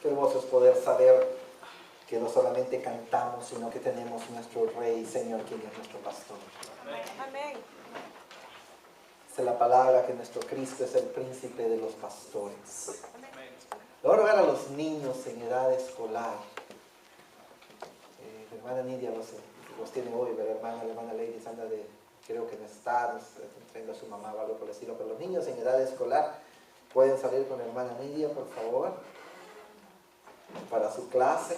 Qué hermoso es poder saber que no solamente cantamos, sino que tenemos nuestro Rey y Señor, quien es nuestro pastor. Amén. Dice la palabra que nuestro Cristo es el príncipe de los pastores. Voy a rogar a los niños en edad escolar. Mi hermana Nidia los tiene hoy, pero la hermana Lady anda de, creo que no está, trayendo a su mamá o algo por el estilo. Pero los niños en edad escolar pueden salir con la hermana Nidia, por favor, para su clase.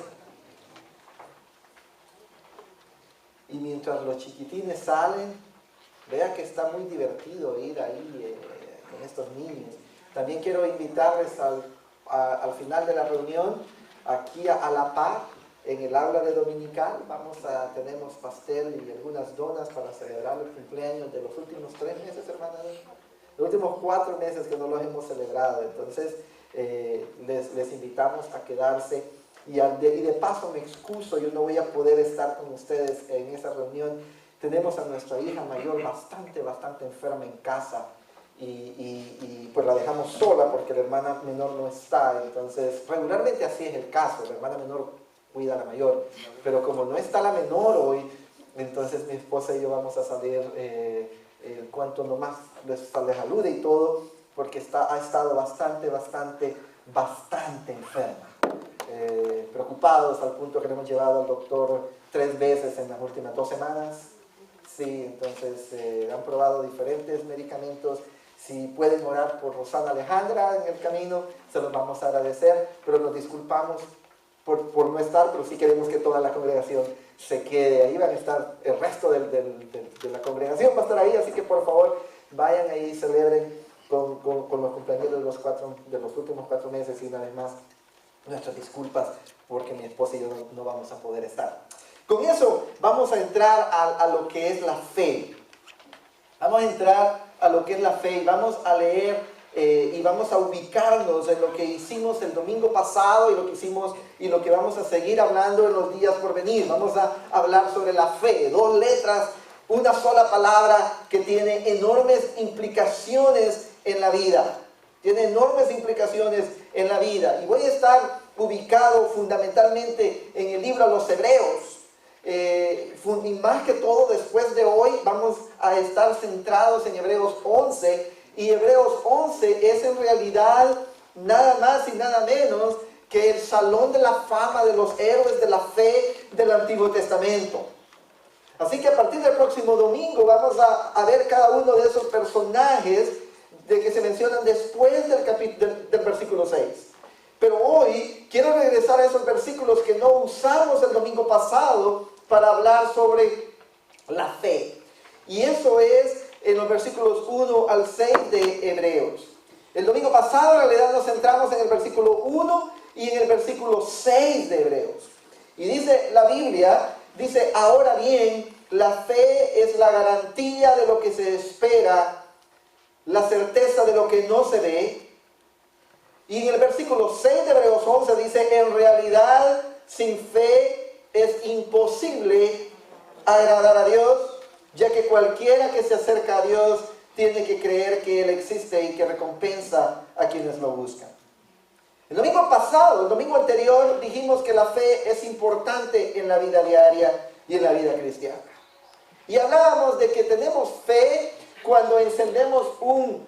Y mientras los chiquitines salen, vea que está muy divertido ir ahí con estos niños. También quiero invitarles al final de la reunión, aquí a la par, en el aula de dominical, tenemos pastel y algunas donas para celebrar el cumpleaños de los últimos 3 meses, hermana. Los últimos 4 meses que no los hemos celebrado. Entonces, les invitamos a quedarse. Y de paso me excuso, yo no voy a poder estar con ustedes en esa reunión. Tenemos a nuestra hija mayor bastante enferma en casa y pues la dejamos sola porque la hermana menor no está. Entonces, regularmente así es el caso, la hermana menor cuida a la mayor, pero como no está la menor hoy, entonces mi esposa y yo vamos a salir cuanto nomás les salude y todo, porque ha estado bastante enferma. Preocupados al punto que le hemos llevado al doctor 3 veces en las últimas 2 semanas. Sí, entonces han probado diferentes medicamentos. Si pueden orar por Rosana Alejandra en el camino, se los vamos a agradecer, pero nos disculpamos por no estar, pero sí queremos que toda la congregación se quede ahí. Van a estar el resto de la congregación, va a estar ahí, así que por favor vayan ahí y celebren con los compañeros de los últimos 4 meses. Y una vez más, nuestras disculpas porque mi esposa y yo no vamos a poder estar. Con eso vamos a entrar a lo que es la fe. Vamos a entrar a lo que es la fe y vamos a leer y vamos a ubicarnos en lo que hicimos el domingo pasado y lo que hicimos y lo que vamos a seguir hablando en los días por venir. Vamos a hablar sobre la fe, 2 letras, una sola palabra que tiene enormes implicaciones en la vida. Tiene enormes implicaciones en la vida. Y voy a estar ubicado fundamentalmente en el libro a los Hebreos. Y más que todo, después de hoy, vamos a estar centrados en Hebreos 11. Y Hebreos 11 es en realidad nada más y nada menos que el salón de la fama de los héroes de la fe del Antiguo Testamento. Así que a partir del próximo domingo vamos a ver cada uno de esos personajes de que se mencionan después del versículo 6. Pero hoy quiero regresar a esos versículos que no usamos el domingo pasado para hablar sobre la fe. Y eso es en los versículos 1 al 6 de Hebreos. El domingo pasado en realidad nos centramos en el versículo 1 y en el versículo 6 de Hebreos. Y dice la Biblia, dice: ahora bien, la fe es la garantía de lo que se espera, la certeza de lo que no se ve. Y en el versículo 6 de Hebreos 11 dice: en realidad, sin fe es imposible agradar a Dios, ya que cualquiera que se acerca a Dios tiene que creer que Él existe y que recompensa a quienes lo buscan. El domingo pasado, el domingo anterior, dijimos que la fe es importante en la vida diaria y en la vida cristiana. Y hablábamos de que tenemos fe cuando encendemos un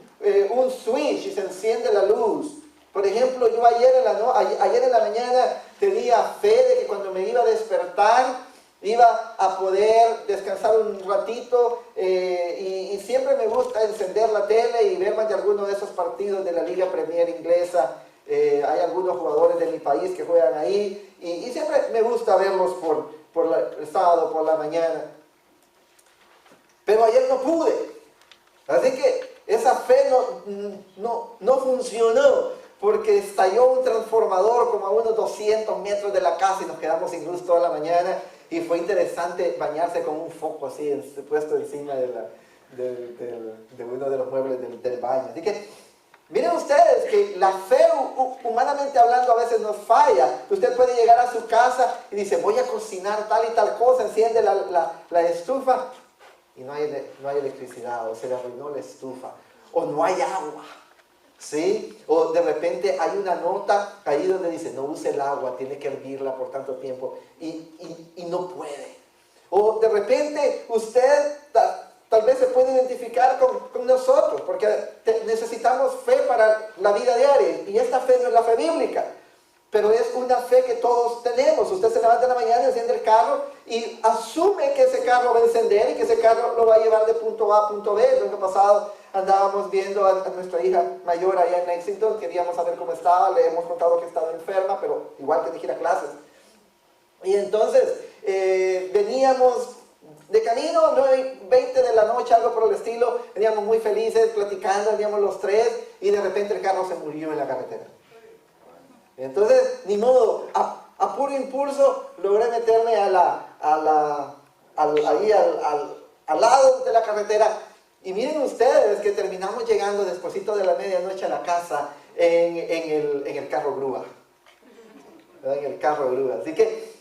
switch y se enciende la luz. Por ejemplo, yo ayer en la mañana tenía fe de que cuando me iba a despertar iba a poder descansar un ratito y siempre me gusta encender la tele y ver más de alguno de esos partidos de la Liga Premier inglesa. Hay algunos jugadores de mi país que juegan ahí y siempre me gusta verlos el sábado por la mañana. Pero ayer no pude, así que esa fe no funcionó, porque estalló un transformador como a unos 200 metros de la casa y nos quedamos sin luz toda la mañana. Y fue interesante bañarse con un foco así puesto encima de uno de los muebles del baño. Así que miren ustedes que la fe, humanamente hablando, a veces nos falla. Usted puede llegar a su casa y dice: voy a cocinar tal y tal cosa, enciende la estufa y no hay electricidad, o se le arruinó la estufa, o no hay agua. ¿sí? O de repente hay una nota ahí donde dice, no use el agua, tiene que hervirla por tanto tiempo, y no puede. O de repente usted tal vez se puede identificar con nosotros, porque necesitamos fe para la vida diaria, y esta fe no es la fe bíblica, pero es una fe que todos tenemos. Usted se levanta en la mañana y enciende el carro y asume que ese carro va a encender y que ese carro lo va a llevar de punto A a punto B. El año pasado andábamos viendo a nuestra hija mayor allá en Lexington, queríamos saber cómo estaba, le hemos contado que estaba enferma, pero igual que dijera clases. Y entonces veníamos de camino, 9:20 de la noche, algo por el estilo, veníamos muy felices, platicando, veníamos los tres, y de repente el carro se murió en la carretera. Entonces, ni modo, a puro impulso logré meterme al lado de la carretera. Y miren ustedes que terminamos llegando despuesito de la medianoche a la casa en el carro grúa. En el carro grúa. Así que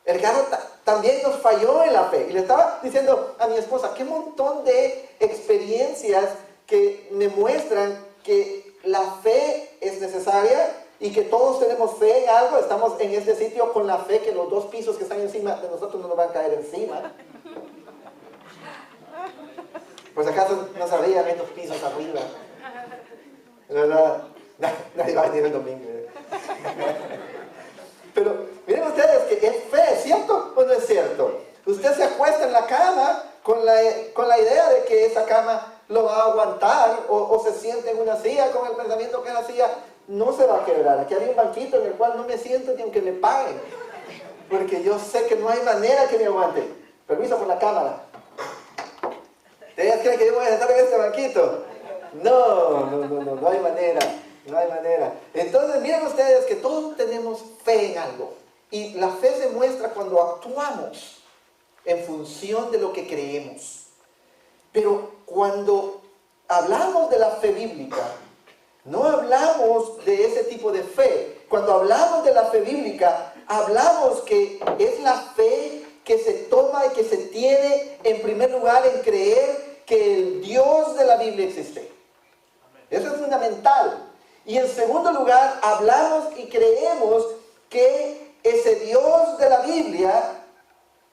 el carro también nos falló en la fe. Y le estaba diciendo a mi esposa, qué montón de experiencias que me muestran que la fe es necesaria y que todos tenemos fe en algo. Estamos en este sitio con la fe que los 2 pisos que están encima de nosotros no nos van a caer encima. Pues acaso no sabían, hay 2 pisos arriba. ¿Verdad? Nadie va a venir el domingo. Pero miren ustedes que es fe, ¿es cierto o no es cierto? Usted se acuesta en la cama con la idea de que esa cama lo va a aguantar, o se siente en una silla con el pensamiento que la silla no se va a quebrar. Aquí había un banquito en el cual no me siento ni aunque me paguen, porque yo sé que no hay manera que me aguante. Permiso por la cámara. ¿Ustedes creen que yo voy a sentar en este banquito? No hay manera. No hay manera. Entonces, miren ustedes que todos tenemos fe en algo. Y la fe se muestra cuando actuamos en función de lo que creemos. Pero cuando hablamos de la fe bíblica, no hablamos de ese tipo de fe. Cuando hablamos de la fe bíblica, hablamos que es la fe que se toma y que se tiene en primer lugar en creer que el Dios de la Biblia existe. Eso es fundamental. Y en segundo lugar, hablamos y creemos que ese Dios de la Biblia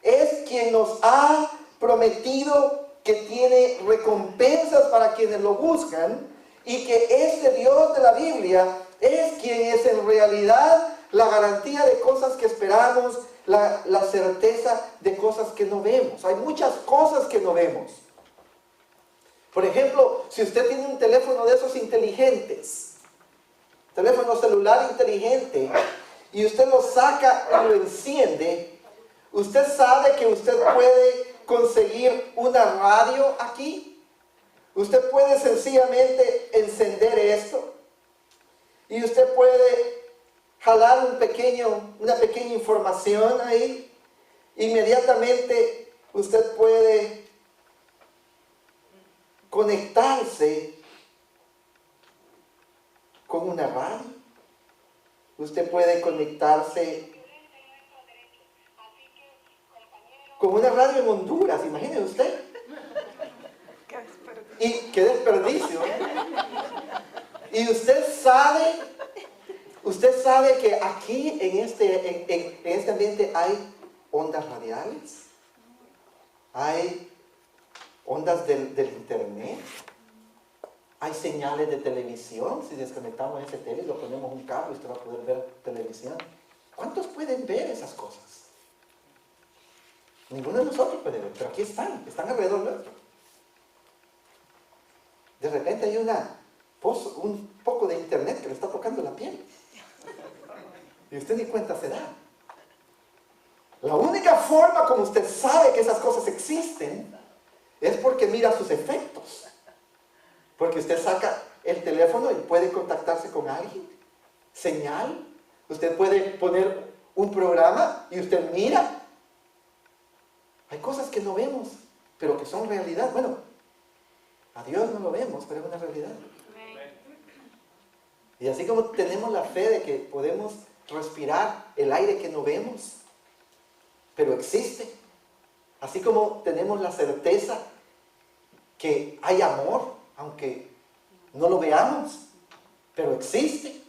es quien nos ha prometido que tiene recompensas para quienes lo buscan, y que este Dios de la Biblia es quien es en realidad la garantía de cosas que esperamos, la certeza de cosas que no vemos. Hay muchas cosas que no vemos. Por ejemplo, si usted tiene un teléfono de esos inteligentes, teléfono celular inteligente, y usted lo saca y lo enciende, usted sabe que usted puede conseguir una radio aquí. Usted puede sencillamente encender esto, y usted puede jalar una pequeña información ahí. Inmediatamente usted puede conectarse con una radio. Usted puede conectarse con una radio en Honduras, imagínese usted. Y qué desperdicio. Y usted sabe que aquí en este ambiente hay ondas radiales, hay ondas del internet, hay señales de televisión. Si desconectamos ese tele y lo ponemos un cable, usted va a poder ver televisión. ¿Cuántos pueden ver esas cosas? Ninguno de nosotros puede ver, pero aquí están alrededor nuestro. De repente hay un poco de internet que le está tocando la piel. Y usted ni cuenta se da. La única forma como usted sabe que esas cosas existen es porque mira sus efectos. Porque usted saca el teléfono y puede contactarse con alguien. Señal. Usted puede poner un programa y usted mira. Hay cosas que no vemos, pero que son realidad. Bueno, a Dios no lo vemos, pero es una realidad. Y así como tenemos la fe de que podemos respirar el aire que no vemos, pero existe. Así como tenemos la certeza que hay amor, aunque no lo veamos. pero existe.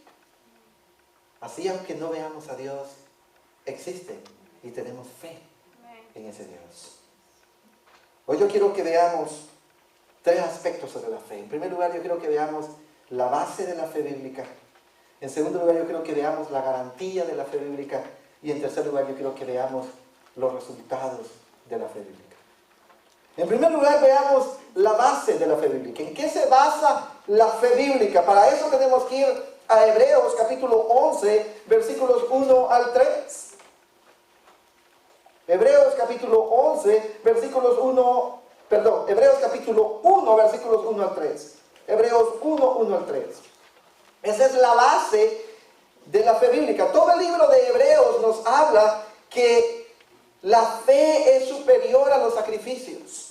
Así, aunque no veamos a Dios, existe y tenemos fe en ese Dios. Hoy yo quiero que veamos tres aspectos sobre la fe. En primer lugar, yo quiero que veamos la base de la fe bíblica. En segundo lugar, yo quiero que veamos la garantía de la fe bíblica. Y en tercer lugar, yo quiero que veamos los resultados de la fe bíblica. En primer lugar, veamos la base de la fe bíblica. ¿En qué se basa la fe bíblica? Para eso tenemos que ir a Hebreos capítulo 11, versículos 1 al 3. Hebreos capítulo 11, versículos 1, Hebreos capítulo 1, versículos 1 al 3. Hebreos 1, 1 al 3. Esa es la base de la fe bíblica. Todo el libro de Hebreos nos habla que la fe es superior a los sacrificios.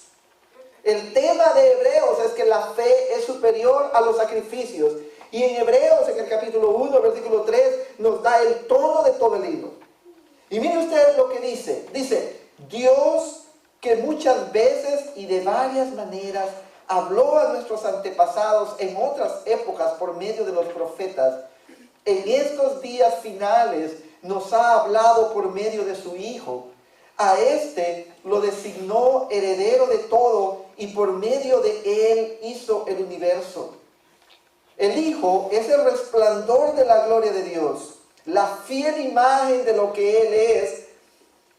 El tema de Hebreos es que la fe es superior a los sacrificios. Y en Hebreos, en el capítulo 1, versículo 3, nos da el tono de todo el libro. Y mire usted lo que dice. Dice, Dios que muchas veces y de varias maneras habló a nuestros antepasados en otras épocas por medio de los profetas, en estos días finales nos ha hablado por medio de su Hijo. A este lo designó heredero de todo y por medio de él hizo el universo. El Hijo es el resplandor de la gloria de Dios, la fiel imagen de lo que Él es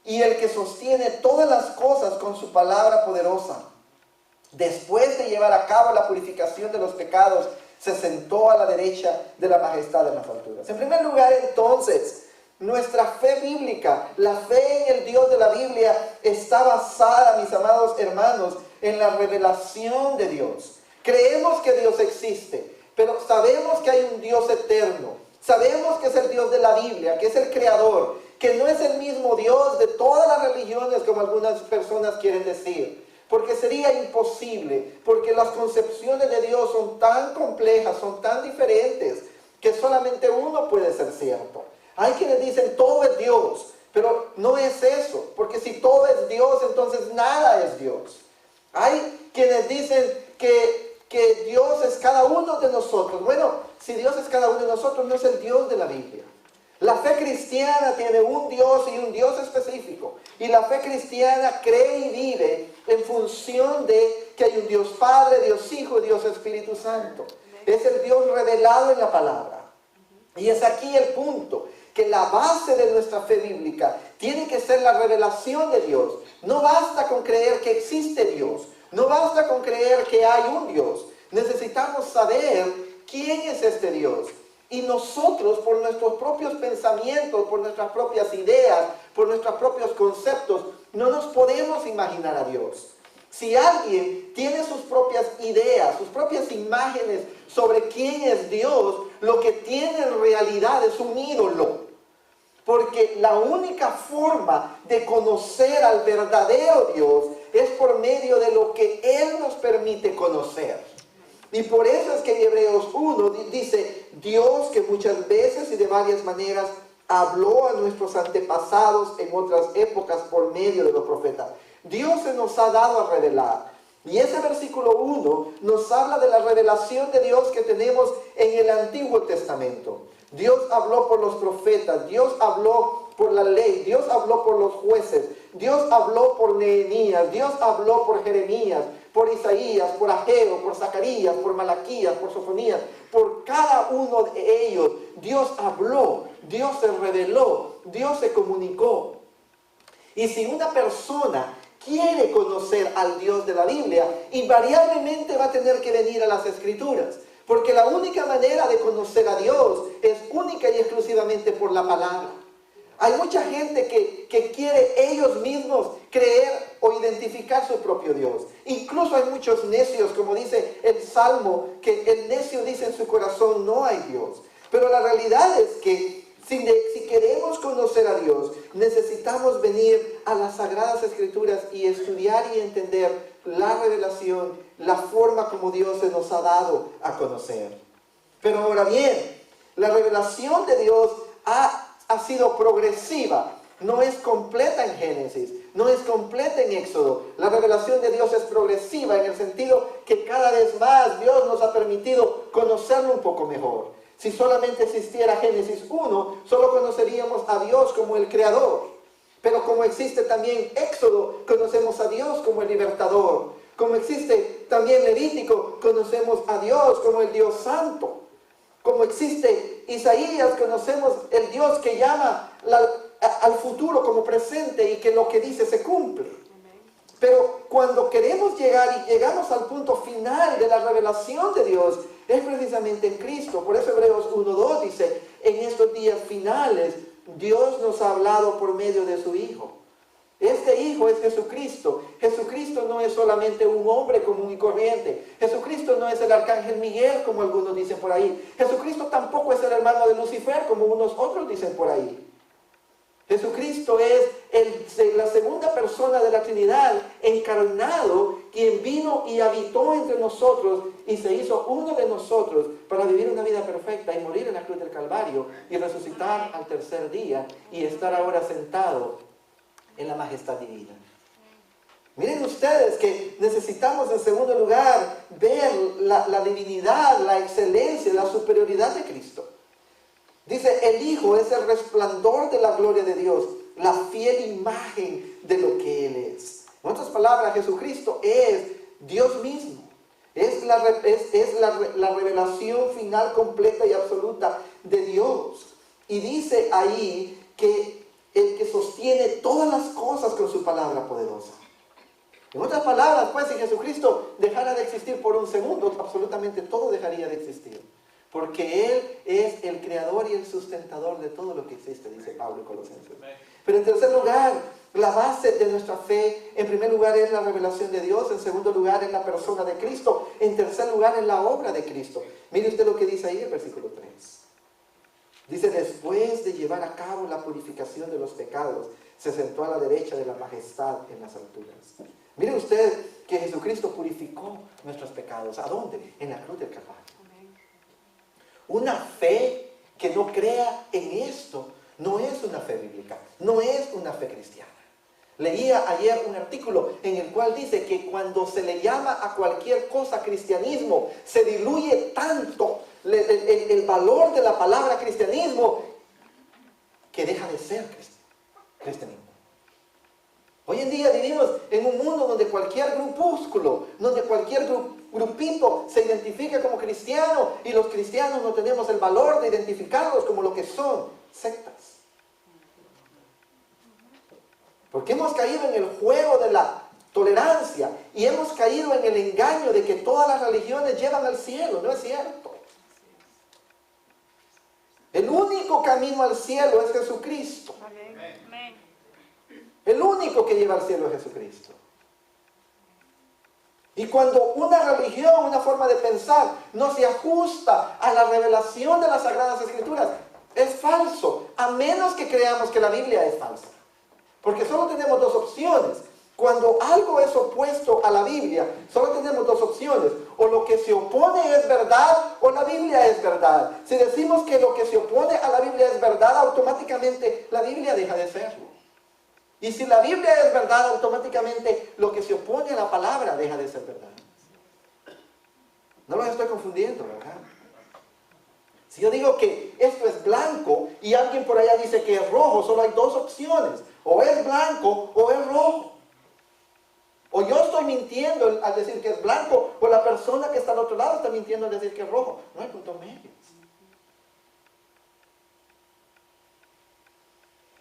y el que sostiene todas las cosas con su palabra poderosa. Después de llevar a cabo la purificación de los pecados, se sentó a la derecha de la majestad en las alturas. En primer lugar, entonces, nuestra fe bíblica, la fe en el Dios de la Biblia, está basada, mis amados hermanos, en la revelación de Dios. Creemos que Dios existe, pero sabemos que hay un Dios eterno. Sabemos que es el Dios de la Biblia, que es el creador, que no es el mismo Dios de todas las religiones como algunas personas quieren decir. Porque sería imposible, porque las concepciones de Dios son tan complejas, son tan diferentes, que solamente uno puede ser cierto. Hay quienes dicen todo es Dios, pero no es eso, porque si todo es Dios, entonces nada es Dios. Hay quienes dicen que Dios es cada uno de nosotros. Bueno, si Dios es cada uno de nosotros, no es el Dios de la Biblia. La fe cristiana tiene un Dios y un Dios específico. Y la fe cristiana cree y vive en función de que hay un Dios Padre, Dios Hijo y Dios Espíritu Santo. Es el Dios revelado en la palabra. Y es aquí el punto, que la base de nuestra fe bíblica tiene que ser la revelación de Dios. No basta con creer que existe Dios. No basta con creer que hay un Dios. Necesitamos saber quién es este Dios. Y nosotros, por nuestros propios pensamientos, por nuestras propias ideas, por nuestros propios conceptos, no nos podemos imaginar a Dios. Si alguien tiene sus propias ideas, sus propias imágenes sobre quién es Dios, lo que tiene en realidad es un ídolo. Porque la única forma de conocer al verdadero Dios es por medio de lo que Él nos permite conocer. Y por eso es que en Hebreos 1 dice, Dios que muchas veces y de varias maneras habló a nuestros antepasados en otras épocas por medio de los profetas. Dios se nos ha dado a revelar. Y ese versículo 1 nos habla de la revelación de Dios que tenemos en el Antiguo Testamento. Dios habló por los profetas, Dios habló por la ley, Dios habló por los jueces, Dios habló por Nehemías, Dios habló por Jeremías, por Isaías, por Ageo, por Zacarías, por Malaquías, por Sofonías. Por cada uno de ellos Dios habló, Dios se reveló, Dios se comunicó. Y si una persona quiere conocer al Dios de la Biblia, invariablemente va a tener que venir a las Escrituras. Porque la única manera de conocer a Dios es única y exclusivamente por la palabra. Hay mucha gente que quiere ellos mismos creer o identificar su propio Dios. Incluso hay muchos necios, como dice el Salmo, que el necio dice en su corazón, no hay Dios. Pero la realidad es que si queremos conocer a Dios, necesitamos venir a las Sagradas Escrituras y estudiar y entender la revelación, la forma como Dios se nos ha dado a conocer. Pero ahora bien, la revelación de Dios ha sido progresiva. No es completa en Génesis, no es completa en Éxodo. La revelación de Dios es progresiva en el sentido que cada vez más Dios nos ha permitido conocerlo un poco mejor. Si solamente existiera Génesis 1, solo conoceríamos a Dios como el Creador. Pero como existe también Éxodo, conocemos a Dios como el libertador. Como existe también Levítico, conocemos a Dios como el Dios Santo. Como existe Isaías, conocemos el Dios que llama al futuro como presente y que lo que dice se cumple. Pero cuando queremos llegar y llegamos al punto final de la revelación de Dios, es precisamente en Cristo. Por eso Hebreos 1:2 dice, en estos días finales, Dios nos ha hablado por medio de su Hijo. Este Hijo es Jesucristo. Jesucristo no es solamente un hombre común y corriente. Jesucristo no es el arcángel Miguel, como algunos dicen por ahí. Jesucristo tampoco es el hermano de Lucifer, como unos otros dicen por ahí. Jesucristo es la segunda persona de la Trinidad, encarnado, quien vino y habitó entre nosotros y se hizo uno de nosotros para vivir una vida perfecta y morir en la cruz del Calvario y resucitar al tercer día y estar ahora sentado en la majestad divina. Miren ustedes que necesitamos en segundo lugar ver la divinidad, la excelencia, la superioridad de Cristo. Dice, el Hijo es el resplandor de la gloria de Dios, la fiel imagen de lo que Él es. En otras palabras, Jesucristo es Dios mismo. Es la revelación final, completa y absoluta de Dios. Y dice ahí que el que sostiene todas las cosas con su palabra poderosa. En otras palabras, pues, si Jesucristo dejara de existir por un segundo, absolutamente todo dejaría de existir. Porque Él es el creador y el sustentador de todo lo que existe, dice Pablo en Colosenses. Pero en tercer lugar, la base de nuestra fe, en primer lugar es la revelación de Dios, en segundo lugar es la persona de Cristo, en tercer lugar es la obra de Cristo. Mire usted lo que dice ahí en el versículo 3. Dice, después de llevar a cabo la purificación de los pecados, se sentó a la derecha de la majestad en las alturas. Mire usted que Jesucristo purificó nuestros pecados. ¿A dónde? En la cruz del Calvario. Una fe que no crea en esto no es una fe bíblica, no es una fe cristiana. Leía ayer un artículo en el cual dice que cuando se le llama a cualquier cosa cristianismo, se diluye tanto el valor de la palabra cristianismo que deja de ser cristianismo. Hoy en día vivimos en un mundo donde cualquier grupúsculo, donde cualquier grupito se identifica como cristiano y los cristianos no tenemos el valor de identificarlos como lo que son, sectas. Porque hemos caído en el juego de la tolerancia y hemos caído en el engaño de que todas las religiones llevan al cielo. No es cierto. El único camino al cielo es Jesucristo. El único que lleva al cielo es Jesucristo. Y cuando una religión, una forma de pensar, no se ajusta a la revelación de las Sagradas Escrituras, es falso, a menos que creamos que la Biblia es falsa. Porque solo tenemos dos opciones. Cuando algo es opuesto a la Biblia, solo tenemos dos opciones. O lo que se opone es verdad, o la Biblia es verdad. Si decimos que lo que se opone a la Biblia es verdad, automáticamente la Biblia deja de serlo. Y si la Biblia es verdad, automáticamente lo que se opone a la palabra deja de ser verdad. No los estoy confundiendo, ¿verdad? Si yo digo que esto es blanco y alguien por allá dice que es rojo, solo hay dos opciones. O es blanco o es rojo. O yo estoy mintiendo al decir que es blanco, o la persona que está al otro lado está mintiendo al decir que es rojo. No hay punto medio.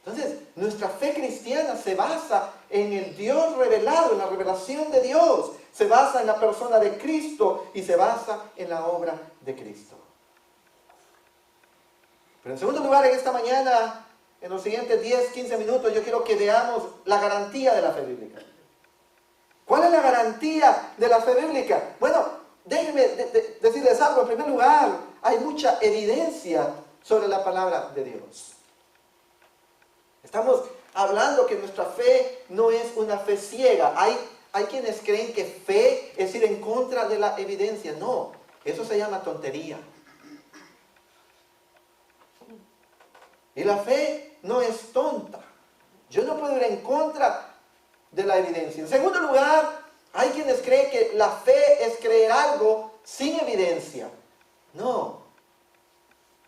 Entonces, nuestra fe cristiana se basa en el Dios revelado, en la revelación de Dios. Se basa en la persona de Cristo y se basa en la obra de Cristo. Pero en segundo lugar, en esta mañana, en los siguientes 10, 15 minutos, yo quiero que veamos la garantía de la fe bíblica. ¿Cuál es la garantía de la fe bíblica? Bueno, déjenme decirles algo. En primer lugar, hay mucha evidencia sobre la palabra de Dios. Estamos hablando que nuestra fe no es una fe ciega. Hay quienes creen que fe es ir en contra de la evidencia. No, eso se llama tontería. Y la fe no es tonta. Yo no puedo ir en contra de la evidencia. En segundo lugar, hay quienes creen que la fe es creer algo sin evidencia. No.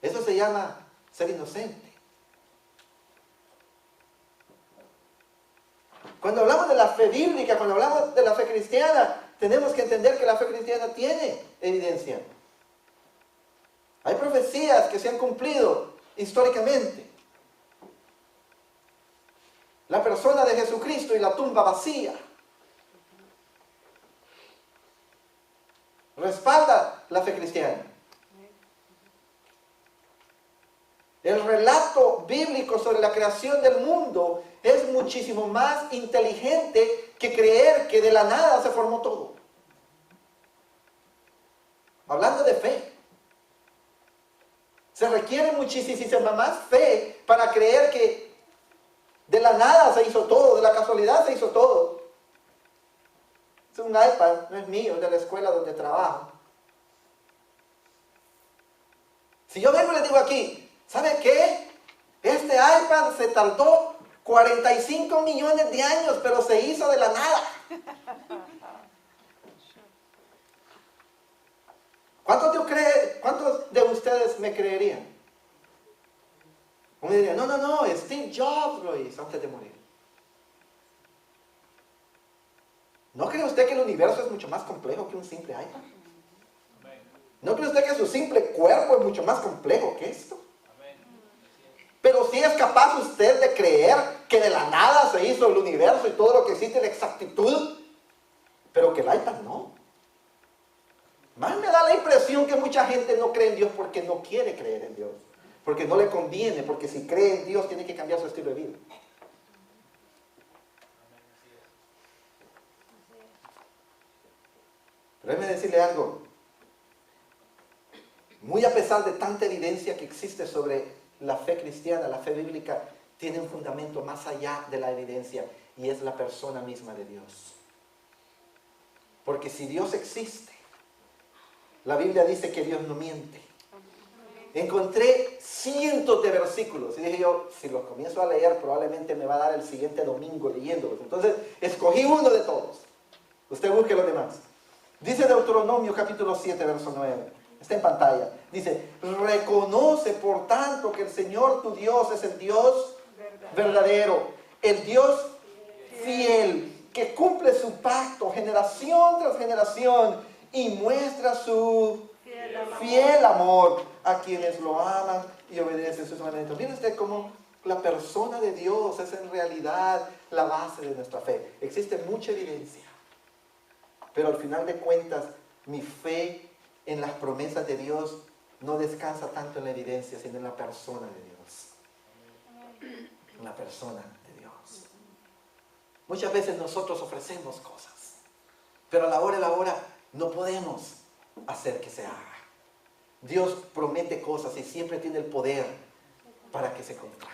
Eso se llama ser inocente. Cuando hablamos de la fe bíblica, cuando hablamos de la fe cristiana, tenemos que entender que la fe cristiana tiene evidencia. Hay profecías que se han cumplido históricamente. La persona de Jesucristo y la tumba vacía respalda la fe cristiana. El relato bíblico sobre la creación del mundo es muchísimo más inteligente que creer que de la nada se formó todo. Hablando de fe, se requiere muchísima más fe para creer que de la nada se hizo todo, de la casualidad se hizo todo. Es un iPad, no es mío, es de la escuela donde trabajo. Si yo vengo y les digo aquí, ¿sabe qué? Este iPad se tardó 45 millones de años, pero se hizo de la nada. ¿Cuántos de ustedes me creerían? Uno diría, no, Steve Jobs lo hizo antes de morir. ¿No cree usted que el universo es mucho más complejo que un simple iPad? ¿No cree usted que su simple cuerpo es mucho más complejo que esto? Pero si es capaz usted de creer que de la nada se hizo el universo y todo lo que existe en exactitud, pero que el iPad no. Más me da la impresión que mucha gente no cree en Dios porque no quiere creer en Dios. Porque no le conviene, porque si cree en Dios tiene que cambiar su estilo de vida. Pero déjeme decirle algo. Muy a pesar de tanta evidencia que existe sobre la fe cristiana, la fe bíblica, tiene un fundamento más allá de la evidencia y es la persona misma de Dios. Porque si Dios existe, la Biblia dice que Dios no miente. Encontré cientos de versículos y dije yo, si los comienzo a leer probablemente me va a dar el siguiente domingo leyéndolos. Entonces escogí uno de todos. Usted busque los demás. Dice Deuteronomio capítulo 7, verso 9. Está en pantalla. Dice, reconoce por tanto que el Señor tu Dios es el Dios verdadero, el Dios fiel, que cumple su pacto generación tras generación y muestra su fiel amor a quienes lo aman y obedecen sus mandamientos. Miren usted cómo la persona de Dios es en realidad la base de nuestra fe. Existe mucha evidencia, pero al final de cuentas mi fe en las promesas de Dios no descansa tanto en la evidencia, sino en la persona de Dios. En la persona de Dios. Muchas veces nosotros ofrecemos cosas, pero a la hora no podemos hacer que se haga. Dios promete cosas y siempre tiene el poder para que se cumplan.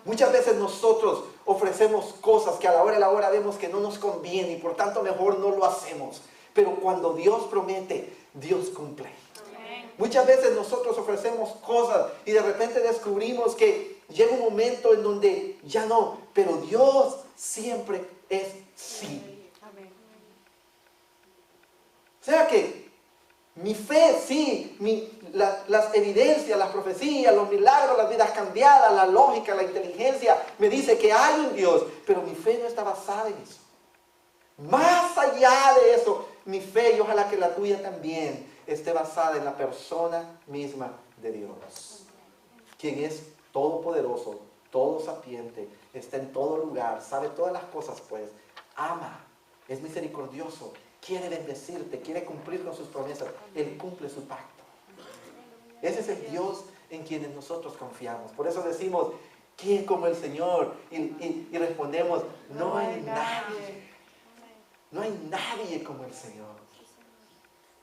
Muchas veces nosotros ofrecemos cosas que a la hora vemos que no nos conviene y por tanto mejor no lo hacemos. Pero cuando Dios promete, Dios cumple. Muchas veces nosotros ofrecemos cosas y de repente descubrimos que llega un momento en donde ya no, pero Dios siempre es sí. O sea que mi fe, sí, las evidencias, las profecías, los milagros, las vidas cambiadas, la lógica, la inteligencia, me dice que hay un Dios, pero mi fe no está basada en eso. Más allá de eso, mi fe, y ojalá que la tuya también, esté basada en la persona misma de Dios, quien es todopoderoso, todo sapiente, está en todo lugar, sabe todas las cosas, pues, ama, es misericordioso, quiere bendecirte, quiere cumplir con sus promesas, Él cumple su pacto. Ese es el Dios en quienes nosotros confiamos. Por eso decimos, ¿quién como el Señor? Y respondemos, no hay nadie. No hay nadie como el Señor.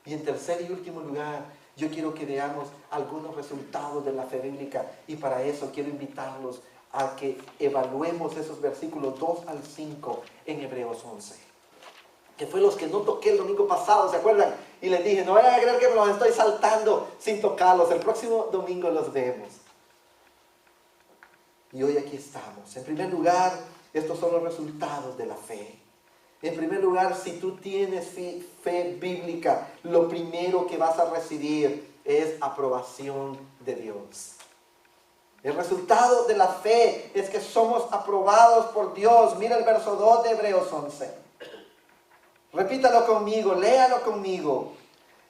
Y en tercer y último lugar, yo quiero que veamos algunos resultados de la fe bíblica. Y para eso quiero invitarlos a que evaluemos esos versículos 2 al 5 en Hebreos 11. Que fue los que no toqué el domingo pasado, ¿se acuerdan? Y les dije, no vayan a creer que me los estoy saltando sin tocarlos. El próximo domingo los vemos. Y hoy aquí estamos. En primer lugar, estos son los resultados de la fe. En primer lugar, si tú tienes fe bíblica, lo primero que vas a recibir es aprobación de Dios. El resultado de la fe es que somos aprobados por Dios. Mira el verso 2 de Hebreos 11. Repítalo conmigo, léalo conmigo.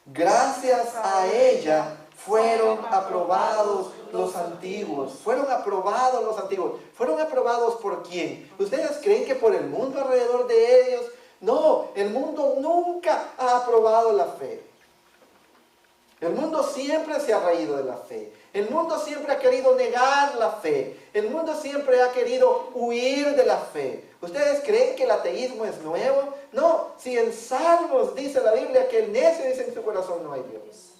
Gracias a ella fueron aprobados los antiguos. Fueron aprobados los antiguos. ¿Fueron aprobados por quién? ¿Ustedes creen que por el mundo alrededor de ellos? No, el mundo nunca ha aprobado la fe. El mundo siempre se ha reído de la fe. El mundo siempre ha querido negar la fe. El mundo siempre ha querido huir de la fe. ¿Ustedes creen que el ateísmo es nuevo? No, si en Salmos dice la Biblia que el necio dice en su corazón no hay Dios.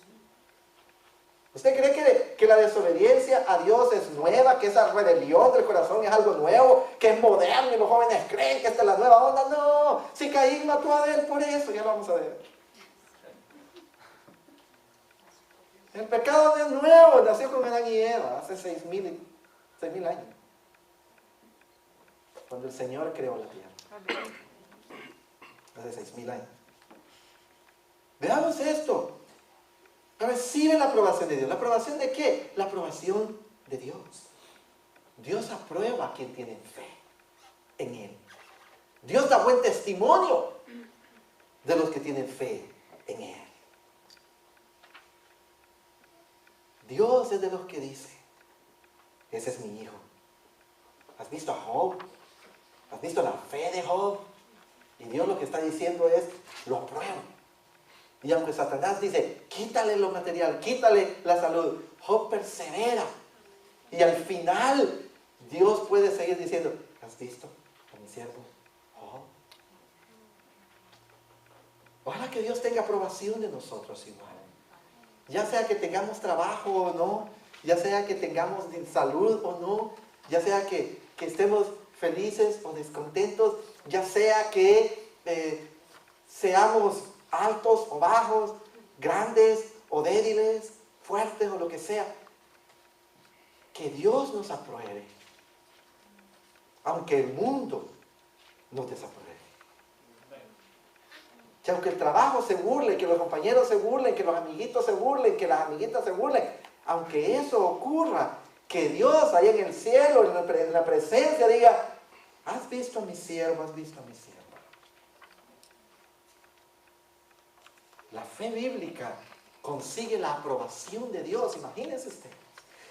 ¿Usted cree que la desobediencia a Dios es nueva? ¿Que esa rebelión del corazón es algo nuevo? ¿Que es moderno y los jóvenes creen que esta es la nueva onda? No, si Caín mató a Abel por eso, ya lo vamos a ver. El pecado no es nuevo, nació con Adán y Eva hace 6.000 años. Cuando el Señor creó la tierra. Hace 6.000 años. Veamos esto. Recibe la aprobación de Dios. ¿La aprobación de qué? La aprobación de Dios. Dios aprueba a quien tiene fe en Él. Dios da buen testimonio de los que tienen fe en Él. Dios es de los que dice, ese es mi hijo. ¿Has visto a Job? ¿Has visto la fe de Job? Y Dios lo que está diciendo es, lo apruebo. Y aunque Satanás dice, quítale lo material, quítale la salud, Job persevera. Y al final, Dios puede seguir diciendo, ¿has visto a mi siervo Job? Ojalá que Dios tenga aprobación de nosotros igual. Ya sea que tengamos trabajo o no, ya sea que tengamos salud o no, ya sea que estemos felices o descontentos, ya sea que seamos altos o bajos, grandes o débiles, fuertes o lo que sea, que Dios nos apruebe, aunque el mundo nos desapruebe. Que aunque el trabajo se burle, que los compañeros se burlen, que los amiguitos se burlen, que las amiguitas se burlen, aunque eso ocurra, que Dios allá en el cielo, en la presencia, diga, ¿has visto a mi siervo? ¿Has visto a mi sierva? La fe bíblica consigue la aprobación de Dios, imagínense ustedes.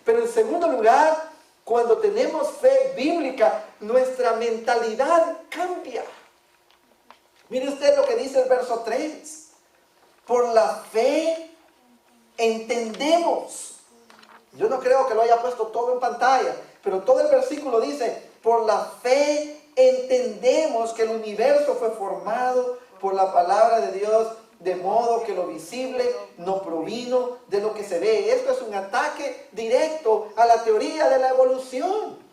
Pero en segundo lugar, cuando tenemos fe bíblica, nuestra mentalidad cambia. Mire usted lo que dice el verso 3. Por la fe entendemos. Yo no creo que lo haya puesto todo en pantalla, pero todo el versículo dice, por la fe entendemos que el universo fue formado por la palabra de Dios, de modo que lo visible no provino de lo que se ve. Esto es un ataque directo a la teoría de la evolución.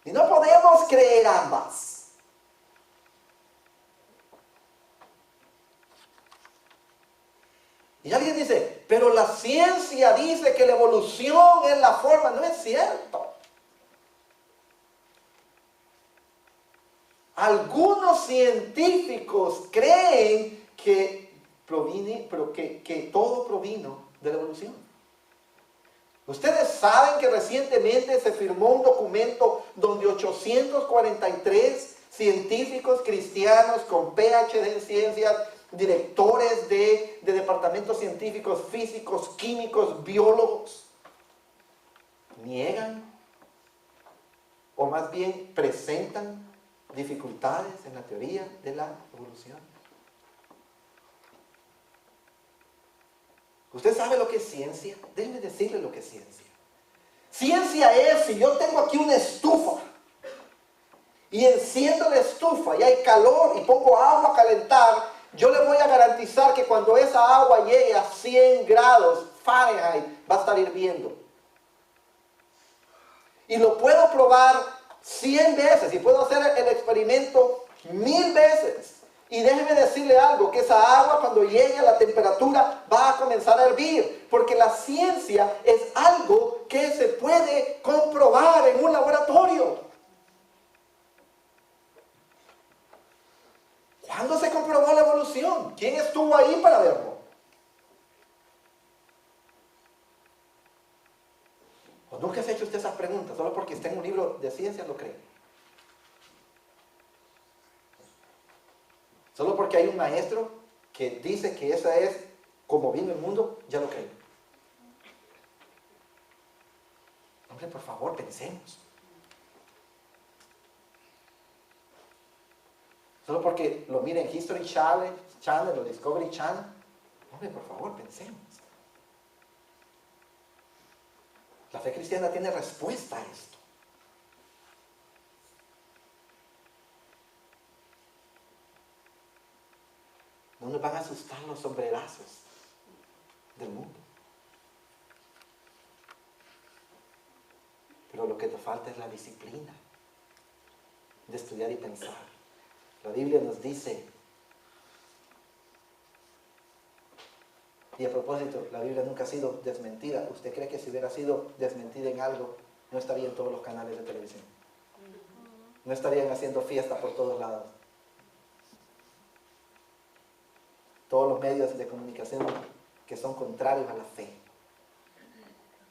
Y no podemos creer ambas. Y alguien dice, pero la ciencia dice que la evolución es la forma. No es cierto. Algunos científicos creen que todo provino de la evolución. Ustedes saben que recientemente se firmó un documento donde 843 científicos cristianos con PhD en ciencias, directores de departamentos científicos, físicos, químicos, biólogos, niegan o más bien presentan dificultades en la teoría de la evolución. ¿Usted sabe lo que es ciencia? Déjeme decirle lo que es ciencia. Ciencia es, si yo tengo aquí una estufa y enciendo la estufa y hay calor y pongo agua a calentar, yo le voy a garantizar que cuando esa agua llegue a 100 grados Fahrenheit va a estar hirviendo. Y lo puedo probar 100 veces y puedo hacer el experimento 1000 veces. Y déjeme decirle algo, que esa agua cuando llegue a la temperatura va a comenzar a hervir, porque la ciencia es algo que se puede comprobar en un laboratorio. ¿Cuándo se comprobó la evolución? ¿Quién estuvo ahí para verlo? ¿O nunca se ha hecho usted esas preguntas? Solo porque está en un libro de ciencia lo cree. Solo porque hay un maestro que dice que esa es como vino el mundo, ya lo cree. Hombre, por favor, pensemos. Solo porque lo mira en History Channel o Discovery Channel. Hombre, por favor, pensemos. La fe cristiana tiene respuesta a esto. No nos van a asustar los sombrerazos del mundo. Pero lo que nos falta es la disciplina de estudiar y pensar. La Biblia nos dice, y a propósito, la Biblia nunca ha sido desmentida. ¿Usted cree que si hubiera sido desmentida en algo, no estaría en todos los canales de televisión? No estarían haciendo fiesta por todos lados. Todos los medios de comunicación que son contrarios a la fe.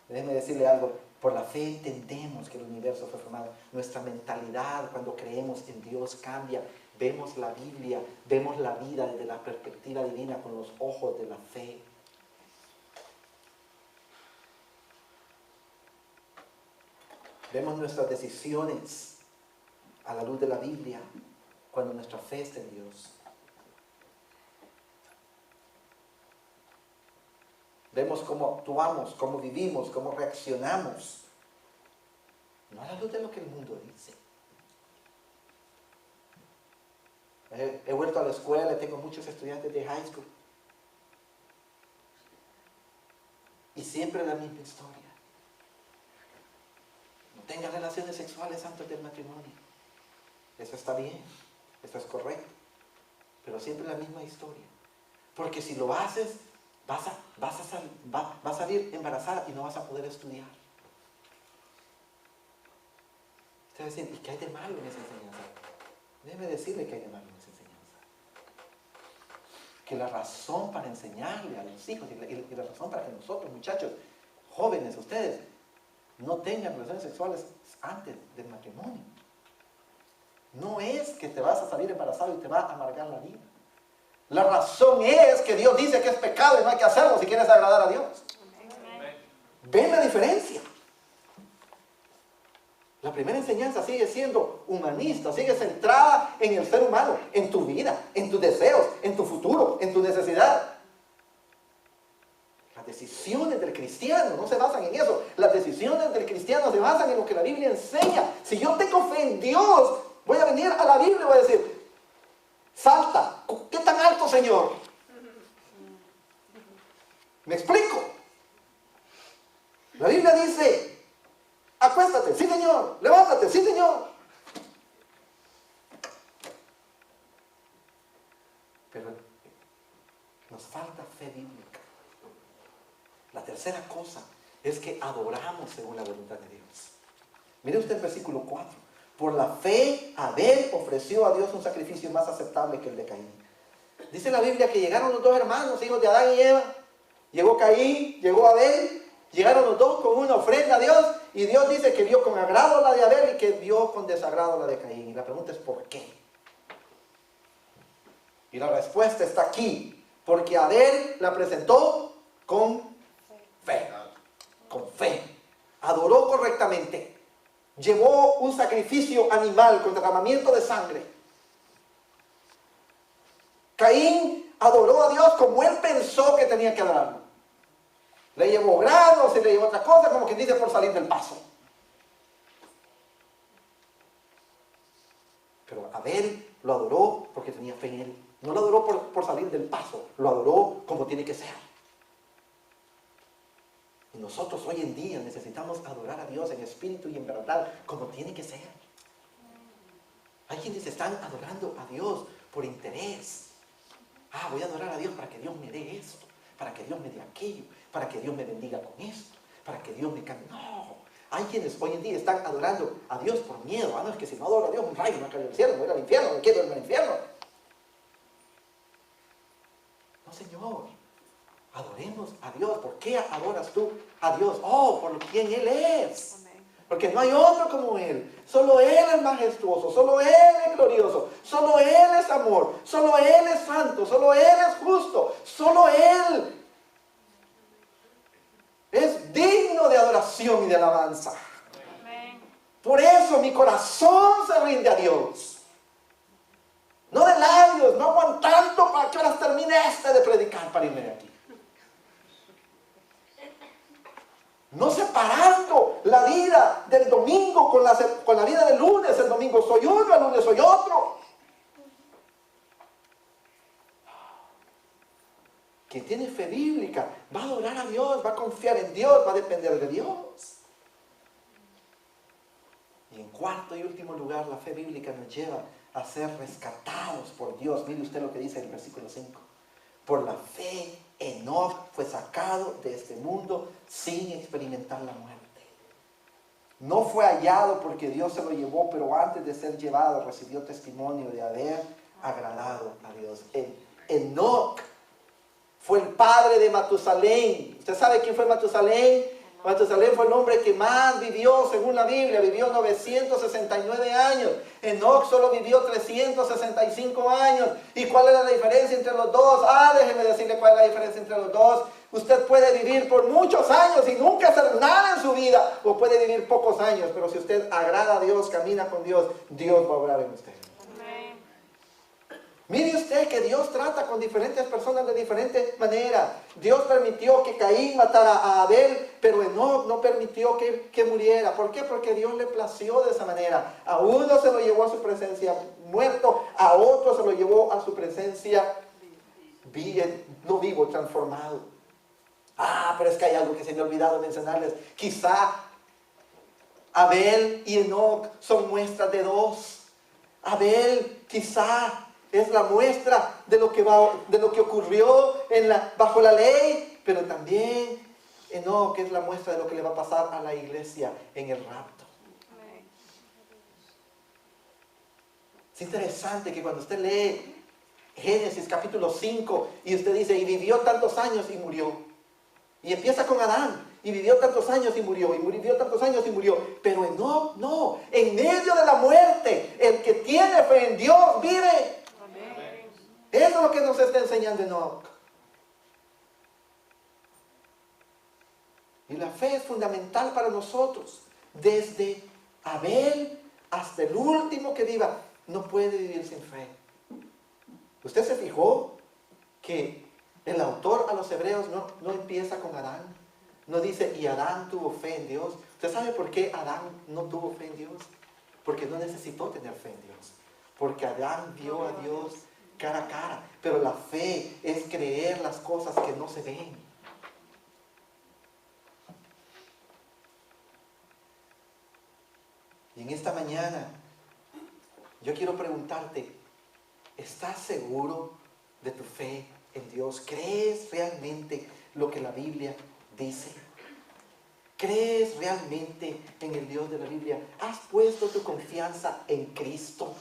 Déjeme decirle algo, por la fe entendemos que el universo fue formado. Nuestra mentalidad cuando creemos en Dios cambia. Vemos la Biblia, vemos la vida desde la perspectiva divina con los ojos de la fe. Vemos nuestras decisiones a la luz de la Biblia cuando nuestra fe está en Dios. Vemos cómo actuamos, cómo vivimos, cómo reaccionamos. No a la luz de lo que el mundo dice. He vuelto a la escuela y tengo muchos estudiantes de high school. Y siempre la misma historia. No tengas relaciones sexuales antes del matrimonio. Eso está bien, eso es correcto. Pero siempre la misma historia. Porque si lo haces, vas a salir embarazada y no vas a poder estudiar. Usted va a decir, ¿y qué hay de malo en esa enseñanza? Déjeme decirle que hay de malo en esa enseñanza. Que la razón para enseñarle a los hijos y la razón para que nosotros, muchachos, jóvenes, ustedes, no tengan relaciones sexuales antes del matrimonio. No es que te vas a salir embarazado y te va a amargar la vida. La razón es que Dios dice que es pecado y no hay que hacerlo si quieres agradar a Dios. ¿Ven la diferencia? La primera enseñanza sigue siendo humanista, sigue centrada en el ser humano, en tu vida, en tus deseos, en tu futuro, en tu necesidad. Las decisiones del cristiano no se basan en eso. Las decisiones del cristiano se basan en lo que la Biblia enseña. Si yo tengo fe en Dios, voy a venir a la Biblia y voy a decir, salta, ¿qué tan alto, Señor? ¿Me explico? La Biblia dice, acuéstate, sí, Señor, levántate, sí, Señor. Pero nos falta fe bíblica. La tercera cosa es que adoramos según la voluntad de Dios. Mire usted el versículo 4. Por la fe, Abel ofreció a Dios un sacrificio más aceptable que el de Caín. Dice la Biblia que llegaron los dos hermanos, hijos de Adán y Eva. Llegó Caín, llegó Abel. Llegaron los dos con una ofrenda a Dios. Y Dios dice que vio con agrado la de Abel y que vio con desagrado la de Caín. Y la pregunta es ¿por qué? Y la respuesta está aquí. Porque Abel la presentó con fe. Con fe. Adoró correctamente. Llevó un sacrificio animal con derramamiento de sangre. Caín adoró a Dios como él pensó que tenía que adorarlo. Le llevó granos y le llevó otra cosa, como quien dice, por salir del paso. Pero Abel lo adoró porque tenía fe en él. No lo adoró por salir del paso, lo adoró como tiene que ser. Y nosotros hoy en día necesitamos adorar a Dios en espíritu y en verdad, como tiene que ser. Hay quienes están adorando a Dios por interés. Voy a adorar a Dios para que Dios me dé esto, para que Dios me dé aquello, para que Dios me bendiga con esto, para que Dios me cambie. No, hay quienes hoy en día están adorando a Dios por miedo. No, es que si no adoro a Dios, un rayo me va a caer del cielo, me voy al infierno, me quiero irme al infierno. Señor, adoremos a Dios. ¿Por qué adoras tú a Dios? Oh, por quien Él es. Porque no hay otro como Él. Solo Él es majestuoso, solo Él es glorioso, solo Él es amor, solo Él es santo, solo Él es justo, solo Él es digno de adoración y de alabanza. Por eso mi corazón se rinde a Dios. No de labios, no aguantando para que horas termine de predicar para irme de aquí. No separando la vida del domingo con la vida del lunes. El domingo soy uno, el lunes soy otro. Quien tiene fe bíblica va a adorar a Dios, va a confiar en Dios, va a depender de Dios. Y en cuarto y último lugar, la fe bíblica nos lleva a ser rescatados por Dios. Mire usted lo que dice en el versículo 5. Por la fe, Enoc fue sacado de este mundo sin experimentar la muerte. No fue hallado porque Dios se lo llevó, pero antes de ser llevado recibió testimonio de haber agradado a Dios. Enoc fue el padre de Matusalén. ¿Usted sabe quién fue Matusalén? Matusalén fue el hombre que más vivió según la Biblia. Vivió 969 años. Enoc solo vivió 365 años. ¿Y cuál es la diferencia entre los dos? Déjeme decirle cuál es la diferencia entre los dos. Usted puede vivir por muchos años y nunca hacer nada en su vida. O puede vivir pocos años. Pero si usted agrada a Dios, camina con Dios, Dios va a obrar en usted. Mire usted que Dios trata con diferentes personas de diferente manera. Dios permitió que Caín matara a Abel, pero Enoc no permitió que muriera. ¿Por qué? Porque Dios le plació de esa manera. A uno se lo llevó a su presencia muerto, a otro se lo llevó a su presencia no vivo, transformado. Pero es que hay algo que se me ha olvidado mencionarles. Quizá Abel y Enoc son muestras de dos. Abel quizá es la muestra de lo que ocurrió bajo la ley, pero también Enoc es la muestra de lo que le va a pasar a la iglesia en el rapto. Es interesante que cuando usted lee Génesis capítulo 5 y usted dice, y vivió tantos años y murió. Y empieza con Adán, y vivió tantos años y murió, y vivió tantos años y murió. Pero Enoc no, en medio de la muerte, el que tiene fe en Dios vive. Eso es lo que nos está enseñando Enoc. Y la fe es fundamental para nosotros. Desde Abel hasta el último que viva, no puede vivir sin fe. ¿Usted se fijó que el autor a los hebreos no empieza con Adán? No dice, y Adán tuvo fe en Dios. ¿Usted sabe por qué Adán no tuvo fe en Dios? Porque no necesitó tener fe en Dios. Porque Adán vio a Dios cara a cara. Pero la fe es creer las cosas que no se ven. Y en esta mañana, yo quiero preguntarte, ¿estás seguro de tu fe en Dios? ¿Crees realmente lo que la Biblia dice? ¿Crees realmente en el Dios de la Biblia? ¿Has puesto tu confianza en Cristo?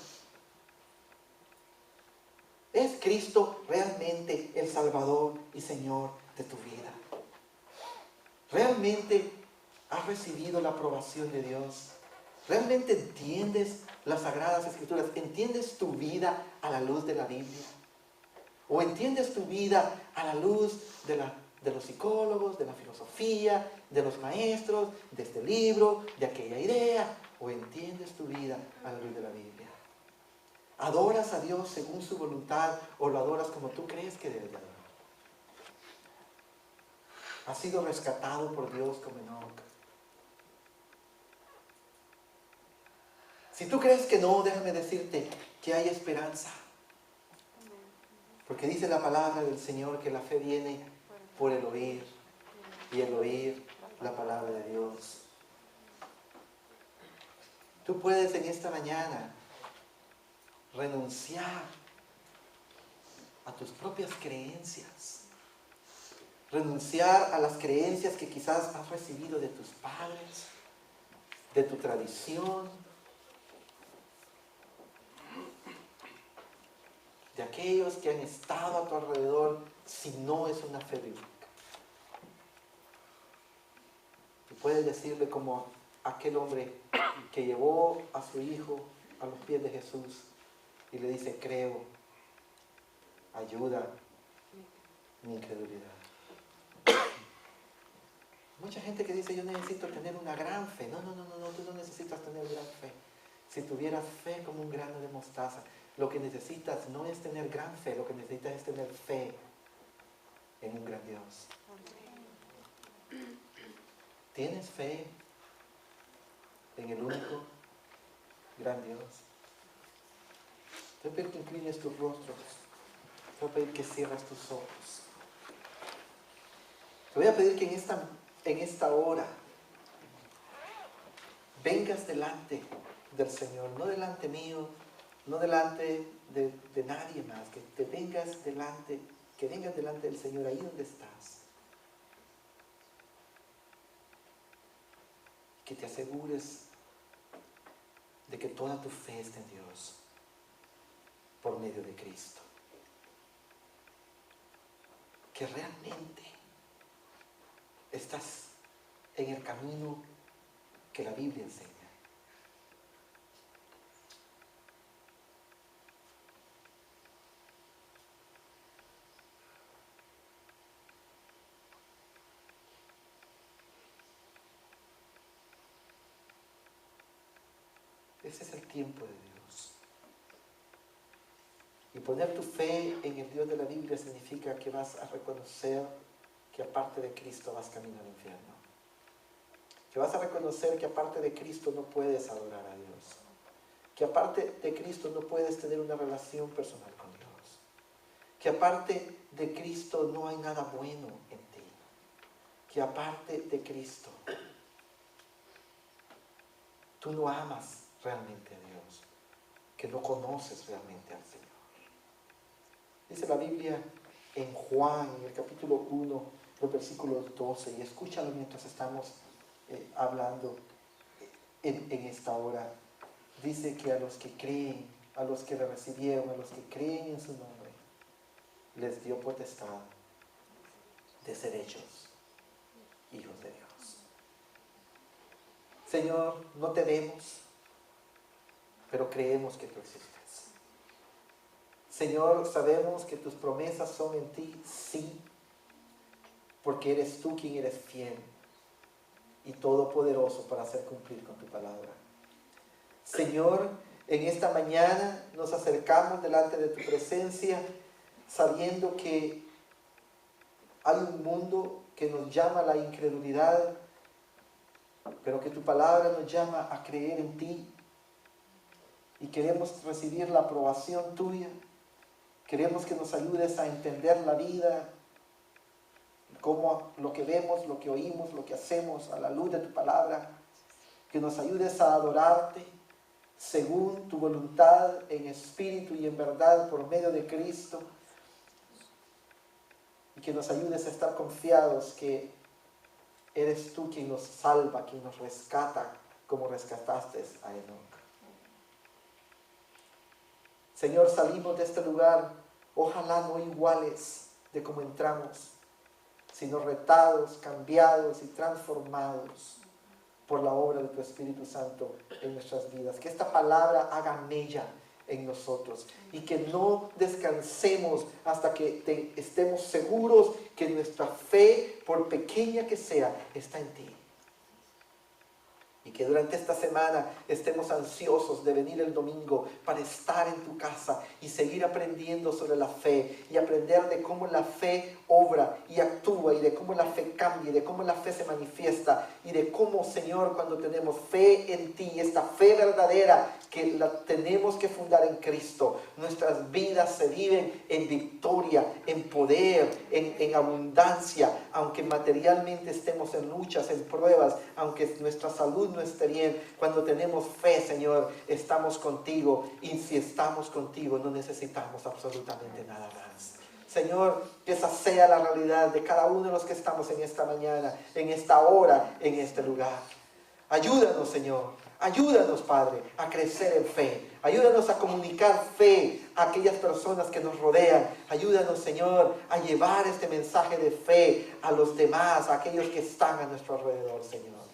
¿Es Cristo realmente el Salvador y Señor de tu vida? ¿Realmente has recibido la aprobación de Dios? ¿Realmente entiendes las Sagradas Escrituras? ¿Entiendes tu vida a la luz de la Biblia? ¿O entiendes tu vida a la luz de los psicólogos, de la filosofía, de los maestros, de este libro, de aquella idea? ¿O entiendes tu vida a la luz de la Biblia? ¿Adoras a Dios según su voluntad o lo adoras como tú crees que debes de adorar? ¿Has sido rescatado por Dios como Enoc? Si tú crees que no, déjame decirte que hay esperanza. Porque dice la palabra del Señor que la fe viene por el oír y el oír la palabra de Dios. Tú puedes en esta mañana renunciar a tus propias creencias. Renunciar a las creencias que quizás has recibido de tus padres, de tu tradición, de aquellos que han estado a tu alrededor si no es una fe bíblica. Y puedes decirle como aquel hombre que llevó a su hijo a los pies de Jesús y le dice, creo, ayuda mi incredulidad. Mucha gente que dice, yo necesito tener una gran fe. No, tú no necesitas tener gran fe. Si tuvieras fe como un grano de mostaza, lo que necesitas no es tener gran fe, lo que necesitas es tener fe en un gran Dios. ¿Tienes fe en el único gran Dios? Te voy a pedir que inclines tus rostros. Te voy a pedir que cierres tus ojos. Te voy a pedir que en esta hora vengas delante del Señor, no delante mío, no delante de nadie más, que vengas delante del Señor ahí donde estás. Que te asegures de que toda tu fe está en Dios por medio de Cristo. Que realmente estás en el camino que la Biblia enseña. Ese es el tiempo de Dios. Y poner tu fe en el Dios de la Biblia significa que vas a reconocer que aparte de Cristo vas camino al infierno. Que vas a reconocer que aparte de Cristo no puedes adorar a Dios. Que aparte de Cristo no puedes tener una relación personal con Dios. Que aparte de Cristo no hay nada bueno en ti. Que aparte de Cristo tú no amas realmente a Dios. Que no conoces realmente al Señor. Dice la Biblia en Juan, en el capítulo 1, los versículos 12, y escúchalo mientras estamos hablando en esta hora. Dice que a los que creen, a los que le recibieron, a los que creen en su nombre, les dio potestad de ser hechos hijos de Dios. Señor, no te vemos, pero creemos que tú existes. Señor, sabemos que tus promesas son en ti, sí, porque eres tú quien eres fiel y todopoderoso para hacer cumplir con tu palabra. Señor, en esta mañana nos acercamos delante de tu presencia sabiendo que hay un mundo que nos llama a la incredulidad, pero que tu palabra nos llama a creer en ti y queremos recibir la aprobación tuya. Queremos que nos ayudes a entender la vida, cómo lo que vemos, lo que oímos, lo que hacemos a la luz de tu palabra. Que nos ayudes a adorarte según tu voluntad, en espíritu y en verdad, por medio de Cristo. Y que nos ayudes a estar confiados que eres tú quien nos salva, quien nos rescata, como rescataste a Enoc. Señor, salimos de este lugar, ojalá no iguales de como entramos, sino retados, cambiados y transformados por la obra de tu Espíritu Santo en nuestras vidas. Que esta palabra haga mella en nosotros y que no descansemos hasta que estemos seguros que nuestra fe, por pequeña que sea, está en ti. Y que durante esta semana estemos ansiosos de venir el domingo para estar en tu casa y seguir aprendiendo sobre la fe y aprender de cómo la fe obra y actúa y de cómo la fe cambia y de cómo la fe se manifiesta y de cómo, Señor, cuando tenemos fe en ti, esta fe verdadera que la tenemos que fundar en Cristo, nuestras vidas se viven en victoria, en poder, en abundancia, aunque materialmente estemos en luchas, en pruebas, aunque nuestra salud no esté bien. Cuando tenemos fe, Señor, estamos contigo, y si estamos contigo no necesitamos absolutamente nada más. Señor, que esa sea la realidad de cada uno de los que estamos en esta mañana, en esta hora, en este lugar. Ayúdanos, Señor. Ayúdanos, Padre, a crecer en fe. Ayúdanos a comunicar fe a aquellas personas que nos rodean. Ayúdanos, Señor, a llevar este mensaje de fe a los demás, a aquellos que están a nuestro alrededor, Señor.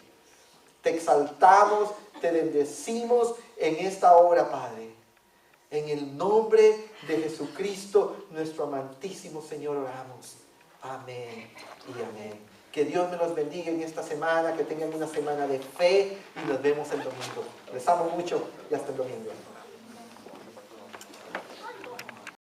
Te exaltamos, te bendecimos en esta hora, Padre. En el nombre de Jesucristo, nuestro amantísimo Señor, oramos. Amén y amén. Que Dios me los bendiga en esta semana, que tengan una semana de fe y nos vemos el domingo. Les amo mucho y hasta el domingo.